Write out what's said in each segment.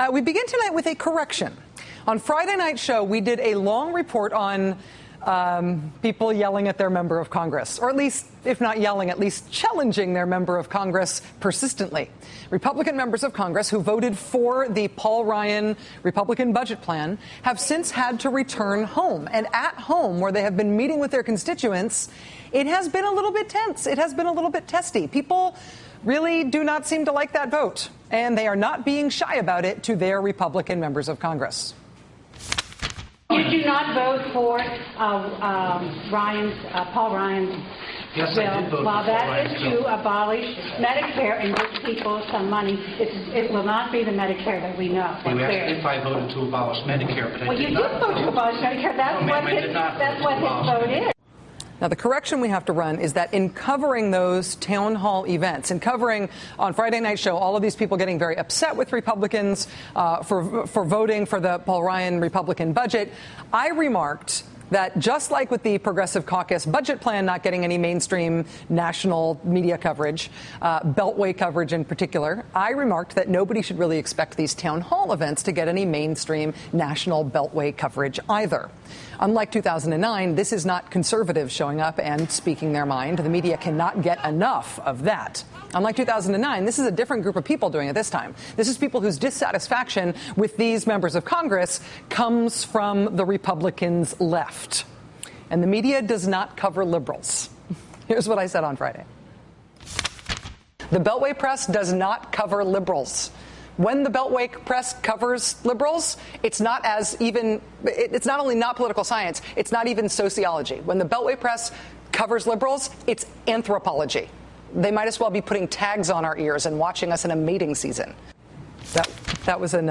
We begin tonight with a correction. On Friday night's show, we did a long report on people yelling at their member of Congress, or at least, if not yelling, at least challenging their member of Congress persistently. Republican members of Congress who voted for the Paul Ryan Republican budget plan have since had to return home. And at home, where they have been meeting with their constituents, it has been a little bit tense. It has been a little bit testy. People really do not seem to like that vote, and they are not being shy about it to their Republican members of Congress. Did you not vote for Paul Ryan's Yes, bill? I did vote Well, for Paul that Ryan's is bill. to abolish Medicare and give people some money. It will not be the Medicare that we know. You asked if I voted to abolish Medicare, but I Well, you did did not vote to abolish Medicare. That's No, what ma'am, I did not that's vote what to his abolish vote is. Now, the correction we have to run is that in covering those town hall events and covering on Friday night show all of these people getting very upset with Republicans for voting for the Paul Ryan Republican budget, I remarked that just like with the Progressive Caucus budget plan not getting any mainstream national media coverage, Beltway coverage in particular, I remarked that nobody should really expect these town hall events to get any mainstream national Beltway coverage either. Unlike 2009, this is not conservatives showing up and speaking their mind. The media cannot get enough of that. Unlike 2009, this is a different group of people doing it this time. This is people whose dissatisfaction with these members of Congress comes from the Republicans' left. And the media does not cover liberals. Here's what I said on Friday. The Beltway press does not cover liberals. When the Beltway press covers liberals, it's not only not political science, it's not even sociology. When the Beltway press covers liberals, it's anthropology. They might as well be putting tags on our ears and watching us in a mating season. That was an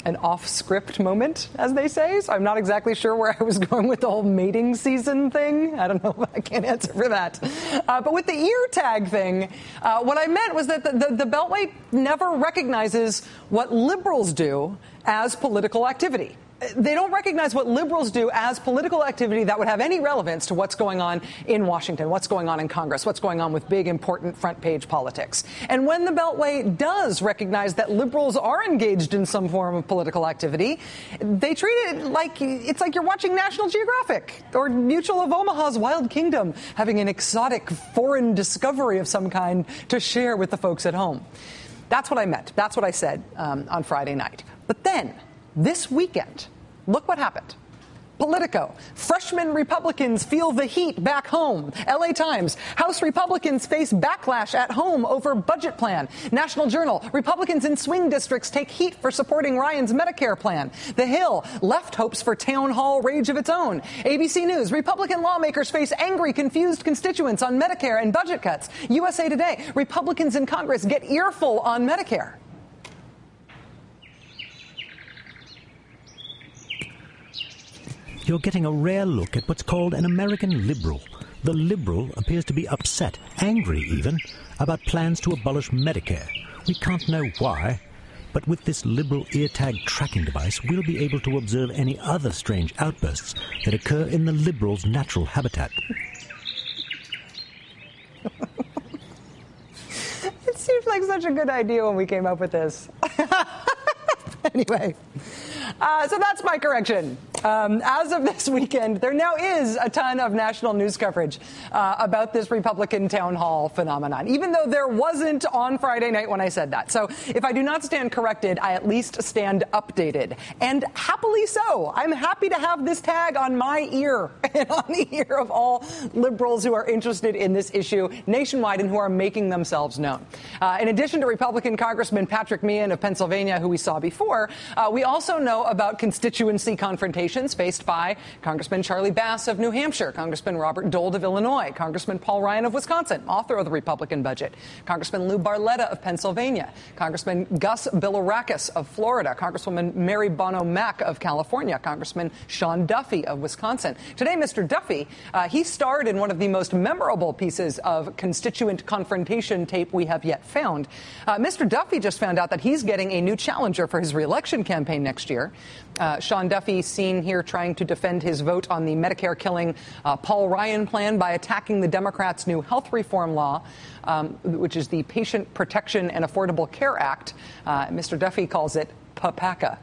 off-script moment, as they say. So I'm not exactly sure where I was going with the whole mating season thing. I don't know. I can't answer for that. But with the ear tag thing, what I meant was that the Beltway never recognizes what liberals do as political activity. They don't recognize what liberals do as political activity that would have any relevance to what's going on in Washington, what's going on in Congress, what's going on with big, important front-page politics. And when the Beltway does recognize that liberals are engaged in some form of political activity, they treat it like it's like you're watching National Geographic or Mutual of Omaha's Wild Kingdom, having an exotic foreign discovery of some kind to share with the folks at home. That's what I meant. That's what I said on Friday night. But then, this weekend, look what happened. Politico, freshman Republicans feel the heat back home. LA Times, House Republicans face backlash at home over budget plan. National Journal, Republicans in swing districts take heat for supporting Ryan's Medicare plan. The Hill, left hopes for town hall rage of its own. ABC News, Republican lawmakers face angry, confused constituents on Medicare and budget cuts. USA Today, Republicans in Congress get earful on Medicare. You're getting a rare look at what's called an American liberal. The liberal appears to be upset, angry even, about plans to abolish Medicare. We can't know why, but with this liberal ear tag tracking device, we'll be able to observe any other strange outbursts that occur in the liberal's natural habitat. It seemed like such a good idea when we came up with this. Anyway, so that's my correction. As of this weekend, there now is a ton of national news coverage about this Republican town hall phenomenon, even though there wasn't on Friday night when I said that. So if I do not stand corrected, I at least stand updated. And happily so. I'm happy to have this tag on my ear and on the ear of all liberals who are interested in this issue nationwide and who are making themselves known. In addition to Republican Congressman Patrick Meehan of Pennsylvania, who we saw before, we also know about constituency confrontations faced by Congressman Charlie Bass of New Hampshire, Congressman Robert Dole of Illinois, Congressman Paul Ryan of Wisconsin, author of the Republican budget, Congressman Lou Barletta of Pennsylvania, Congressman Gus Bilirakis of Florida, Congresswoman Mary Bono Mack of California, Congressman Sean Duffy of Wisconsin. Today, Mr. Duffy, he starred in one of the most memorable pieces of constituent confrontation tape we have yet found. Mr. Duffy just found out that he's getting a new challenger for his reelection campaign next year. Sean Duffy seen here trying to defend his vote on the Medicare-killing Paul Ryan plan by attacking the Democrats' new health reform law, which is the Patient Protection and Affordable Care Act. Mr. Duffy calls it PPACA.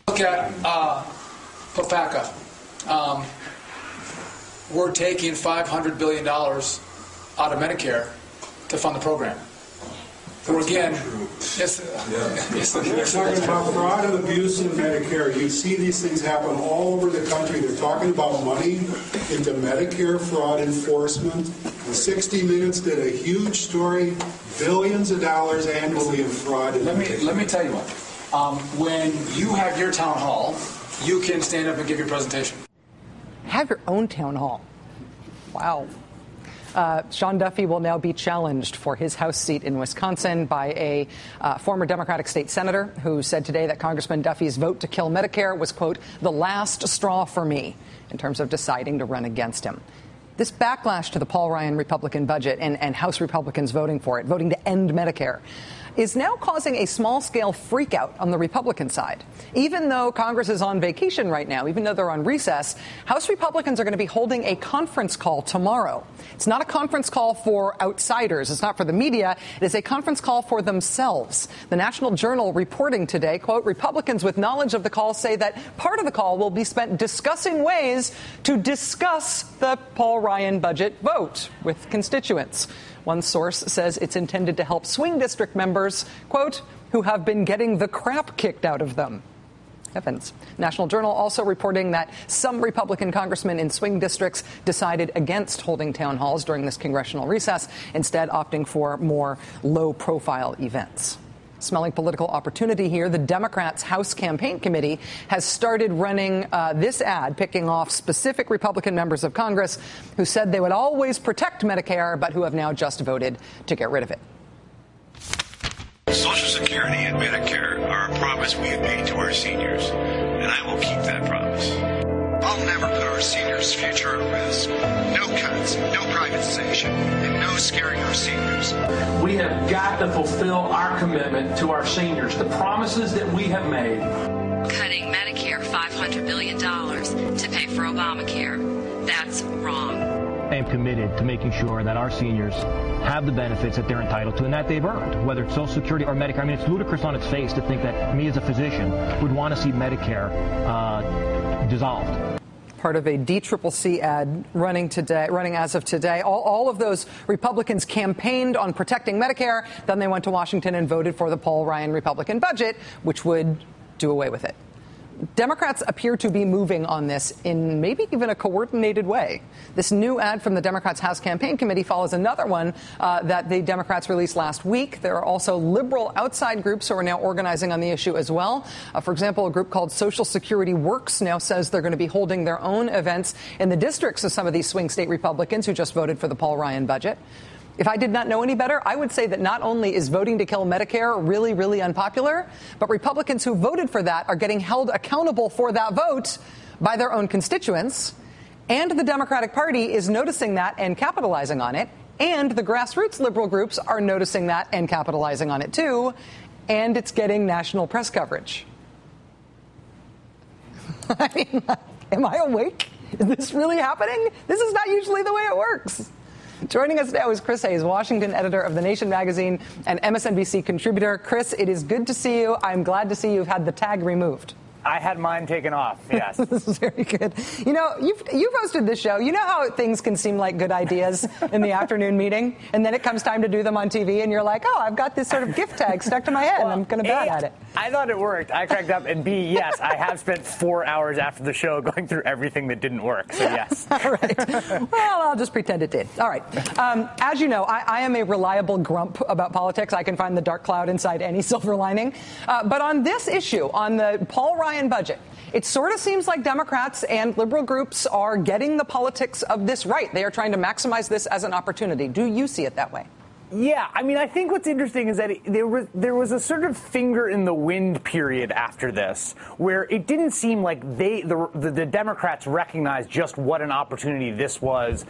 Look at PPACA. We're taking $500 billion out of Medicare to fund the program. Or again, yes, They're talking about fraud and abuse in Medicare. You see these things happen all over the country. They're talking about money into Medicare fraud enforcement. 60 Minutes did a huge story, billions of dollars annually in fraud. Let me tell you what. When you have your town hall, you can stand up and give your presentation. Have your own town hall. Wow. Sean Duffy will now be challenged for his House seat in Wisconsin by a former Democratic state senator who said today that Congressman Duffy's vote to kill Medicare was, quote, the last straw for me in terms of deciding to run against him. This backlash to the Paul Ryan Republican budget and House Republicans voting for it, voting to end Medicare, is now causing a small-scale freakout on the Republican side. Even though Congress is on vacation right now, even though they're on recess, House Republicans are going to be holding a conference call tomorrow. It's not a conference call for outsiders. It's not for the media. It is a conference call for themselves. The National Journal reporting today, quote, Republicans with knowledge of the call say that part of the call will be spent discussing ways to discuss the Paul Ryan budget vote with constituents. One source says it's intended to help swing district members, quote, who have been getting the crap kicked out of them. Heavens. National Journal also reporting that some Republican congressmen in swing districts decided against holding town halls during this congressional recess, instead opting for more low-profile events. Smelling political opportunity here, the Democrats' House Campaign Committee has started running this ad, picking off specific Republican members of Congress who said they would always protect Medicare, but who have now just voted to get rid of it. Social Security and Medicare are a promise we have made to our seniors, and I will keep that promise. I'll never put our seniors' future at risk. No cuts, no privatization, and no scaring our seniors. We have got to fulfill our commitment to our seniors, the promises that we have made. Cutting Medicare $500 billion to pay for Obamacare. That's wrong. I am committed to making sure that our seniors have the benefits that they're entitled to and that they've earned, whether it's Social Security or Medicare. I mean, it's ludicrous on its face to think that me as a physician would want to see Medicare dissolved. Part of a DCCC ad running as of today. All of those Republicans campaigned on protecting Medicare. Then they went to Washington and voted for the Paul Ryan Republican budget, which would do away with it. Democrats appear to be moving on this in maybe even a coordinated way. This new ad from the Democrats' House Campaign Committee follows another one that the Democrats released last week. There are also liberal outside groups who are now organizing on the issue as well. For example, a group called Social Security Works now says they're going to be holding their own events in the districts of some of these swing state Republicans who just voted for the Paul Ryan budget. If I did not know any better, I would say that not only is voting to kill Medicare really, really unpopular, but Republicans who voted for that are getting held accountable for that vote by their own constituents. And the Democratic Party is noticing that and capitalizing on it. And the grassroots liberal groups are noticing that and capitalizing on it, too. And it's getting national press coverage. I mean, am I awake? Is this really happening? This is not usually the way it works. Joining us now is Chris Hayes, Washington editor of The Nation magazine and MSNBC contributor. Chris, it is good to see you. I'm glad to see you've had the tag removed. I had mine taken off, yes. This is very good. You know, you've hosted this show. You know how things can seem like good ideas in the afternoon meeting, and then it comes time to do them on TV, and you're like, oh, I've got this sort of gift tag stuck to my head, and I'm going to bat at it. I thought it worked. I cracked up, and B, yes, I have spent 4 hours after the show going through everything that didn't work, so yes. All right. Well, I'll just pretend it did. All right. As you know, I am a reliable grump about politics. I can find the dark cloud inside any silver lining. But on this issue, on the Paul Ryan budget, it sort of seems like Democrats and liberal groups are getting the politics of this right. They are trying to maximize this as an opportunity. Do you see it that way? Yeah, I mean, I think what's interesting is that there was a sort of finger in the wind period after this, where it didn't seem like the Democrats recognized just what an opportunity this was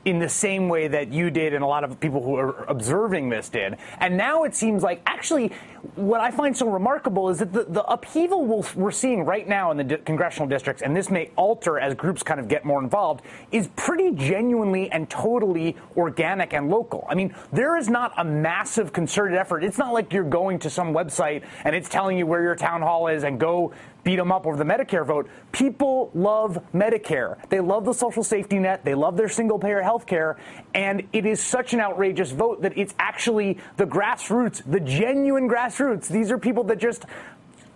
in the same way that you did and a lot of people who are observing this did. And now it seems like, actually, what I find so remarkable is that the upheaval we're seeing right now in the congressional districts, and this may alter as groups kind of get more involved, is pretty genuinely and totally organic and local. I mean, there is not a massive concerted effort. It's not like you're going to some website and it's telling you where your town hall is and go beat them up over the Medicare vote. People love Medicare. They love the social safety net. They love their single-payer health care. And it is such an outrageous vote that it's actually the grassroots, the genuine grassroots. These are people that just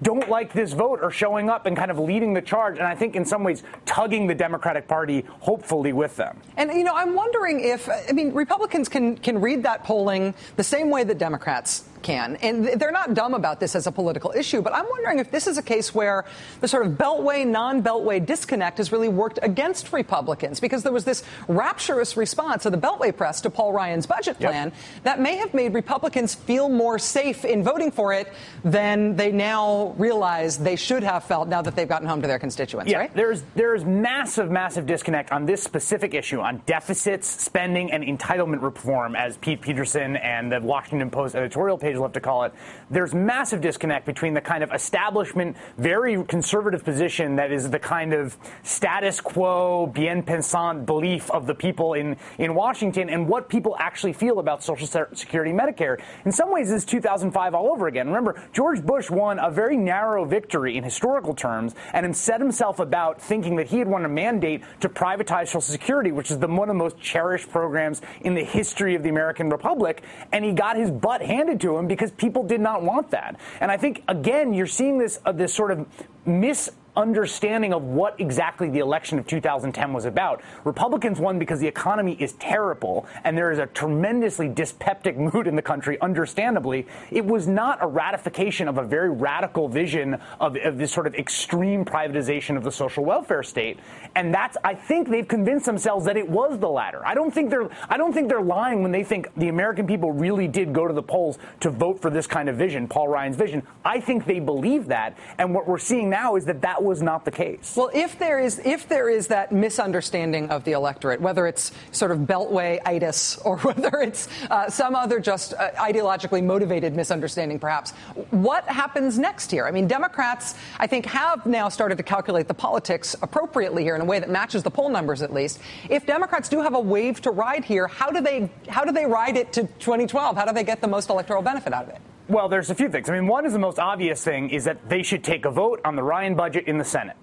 don't like this vote are showing up and kind of leading the charge, and I think in some ways tugging the Democratic Party hopefully with them. And, I'm wondering if, Republicans can read that polling the same way that Democrats can. And they're not dumb about this as a political issue, but I'm wondering if this is a case where the sort of Beltway, non-Beltway disconnect has really worked against Republicans, because there was this rapturous response of the Beltway press to Paul Ryan's budget plan that may have made Republicans feel more safe in voting for it than they now realize they should have felt now that they've gotten home to their constituents, right? There's massive disconnect on this specific issue, on deficits, spending, and entitlement reform, as Pete Peterson and the Washington Post editorial page love to call it. There's massive disconnect between the kind of establishment, very conservative position that is the kind of status quo, bien pensant belief of the people in Washington and what people actually feel about Social Security Medicare. In some ways, it's 2005 all over again. Remember, George Bush won a very narrow victory in historical terms and set himself about thinking that he had won a mandate to privatize Social Security, which is one of the most cherished programs in the history of the American Republic, and he got his butt handed to him because people did not want that. And I think, again, you're seeing this sort of misunderstanding of what exactly the election of 2010 was about. Republicans won because the economy is terrible and there is a tremendously dyspeptic mood in the country, understandably. It was not a ratification of a very radical vision of this sort of extreme privatization of the social welfare state. And I think they've convinced themselves that it was the latter. I don't think they're lying when they think the American people really did go to the polls to vote for this kind of vision, Paul Ryan's vision. I think they believe that. And what we're seeing now is that was not the case. Well, if there is that misunderstanding of the electorate, whether it's sort of Beltway-itis or whether it's some other just ideologically motivated misunderstanding, perhaps, what happens next here? I mean, Democrats, I think, have now started to calculate the politics appropriately here in a way that matches the poll numbers, at least. If Democrats do have a wave to ride here, how do they ride it to 2012? How do they get the most electoral benefit out of it? Well, there's a few things. I mean, one is the most obvious thing is that they should take a vote on the Ryan budget in the Senate.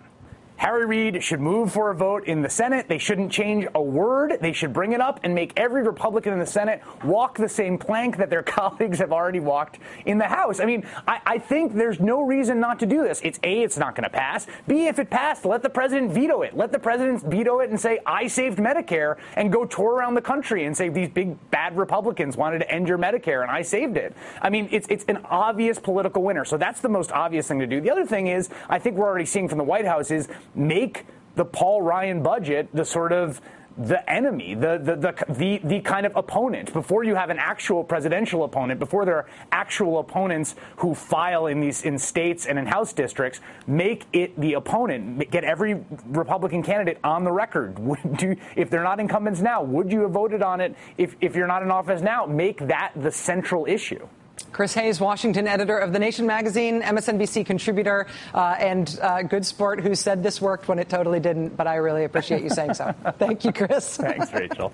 Harry Reid should move for a vote in the Senate. They shouldn't change a word. They should bring it up and make every Republican in the Senate walk the same plank that their colleagues have already walked in the House. I mean, I think there's no reason not to do this. It's not going to pass. B, if it passed, let the president veto it. Let the president veto it and say, I saved Medicare, and go tour around the country and say these big bad Republicans wanted to end your Medicare and I saved it. I mean, it's an obvious political winner. So that's the most obvious thing to do. The other thing is, I think we're already seeing from the White House is make the Paul Ryan budget the sort of the enemy, the kind of opponent. Before you have an actual presidential opponent, before there are actual opponents who file in states and in House districts, make it the opponent. Get every Republican candidate on the record. If they're not incumbents now, would you have voted on it if you're not in office now? Make that the central issue. Chris Hayes, Washington editor of The Nation magazine, MSNBC contributor, and good sport who said this worked when it totally didn't, but I really appreciate you saying so. Thank you, Chris. Thanks, Rachel.